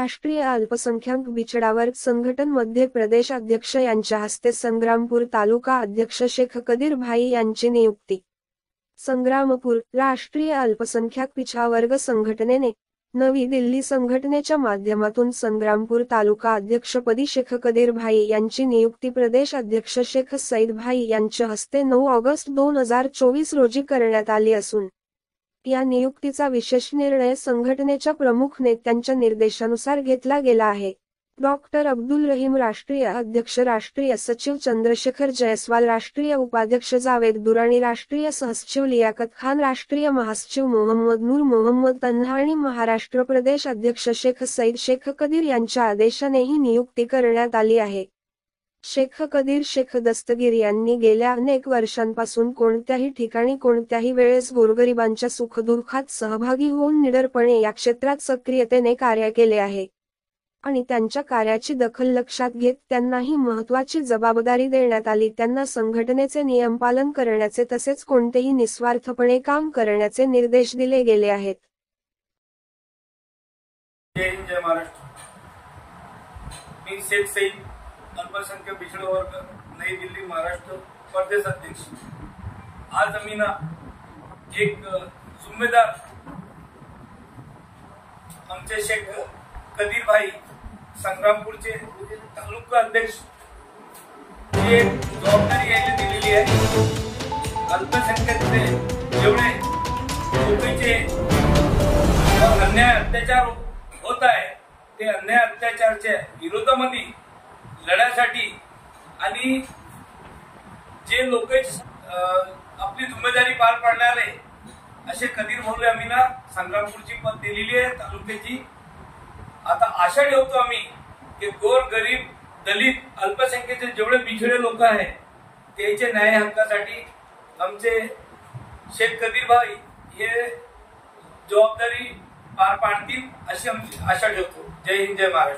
राष्ट्रीय अल्पसंख्याक बिछडा वर्ग संघटन मध्य प्रदेश अध्यक्ष यांच्या हस्ते संग्रामपूर तालुका अध्यक्ष शेख कदीर भाई यांची नियुक्ती। संग्रामपूर राष्ट्रीय अल्पसंख्याक पिछडा वर्ग संघटनेने नवी दिल्ली संघटनेच्या माध्यमातून संग्रामपूर तालुका अध्यक्षपदी शेख कदीर भाई यांची नियुक्ती प्रदेश अध्यक्ष शेख सईद भाई यांच्या हस्ते 9 ऑगस्ट 2024 रोजी करण्यात आली असून या नियुक्तीचा विशेष निर्णय संघटनेच्या प्रमुख नेत्यांच्या निर्देशानुसार घेतला गेला आहे। डॉक्टर अब्दुल रहीम राष्ट्रीय अध्यक्ष, राष्ट्रीय सचिव चंद्रशेखर जयस्वाल, राष्ट्रीय उपाध्यक्ष जावेद दुरानी, राष्ट्रीय सहसचिव लियाकत खान, राष्ट्रीय महासचिव मोहम्मद नूर मोहम्मद तन्हा आणि महाराष्ट्र प्रदेश अध्यक्ष शेख सईद शेख कदीर यांच्या आदेशाने ही नियुक्ती करण्यात आली आहे। शेख कदीर शेख दस्तगीर यांनी गेल्या अनेक वर्षांपासून कोणत्याही ठिकाणी कोणत्याही वेळेस गोरगरिबांच्या सुखदुःखात सहभागी होऊन निडरपणे या क्षेत्रात सक्रियतेने कार्य केले आहे आणि त्यांच्या कार्याची दखल लक्षात घेत त्यांना ही महत्त्वाची जबाबदारी देण्यात आली। त्यांना संघटनेचे नियम पालन करण्याचे तसेच कोणतेही निस्वार्थपणे काम करण्याचे निर्देश दिले गेले आहेत। जय हिंद, जय महाराष्ट्र। मी शेख सईद, अल्पसंख्याक पिछड़ा वर्ग, नई दिल्ली, महाराष्ट्र प्रदेश अध्यक्ष। आज आम्ही ना एक जिम्मेदार आमचे शेख कदीर भाई संग्रामपूरचे तालुका अध्यक्ष ही एक जबाबदारी यायला दिलेली आहे। अल्पसंख्याकचे जेवढे लोकांचे अन्याय अत्याचार होत आहे ते अन्याय अत्याचारच्या विरोधामध्ये लढण्यासाठी आणि जे लोक आपली जिम्मेदारी पार पाडणारे असे कदीर भाऊला आम्ही ना संग्रामपूरची पद दिलेली आहे तालुक्याची। आता आशा ठेवतो आम्ही की गोर गरीब दलित अल्पसंख्येचे जेवढे बिछडे लोक आहेत त्याचे न्याय हक्कासाठी आमचे शेख कदीर भाई हे जबाबदारी पार पाडतील अशी आमची आशा ठेवतो। जय हिंद, जय महाराष्ट्र।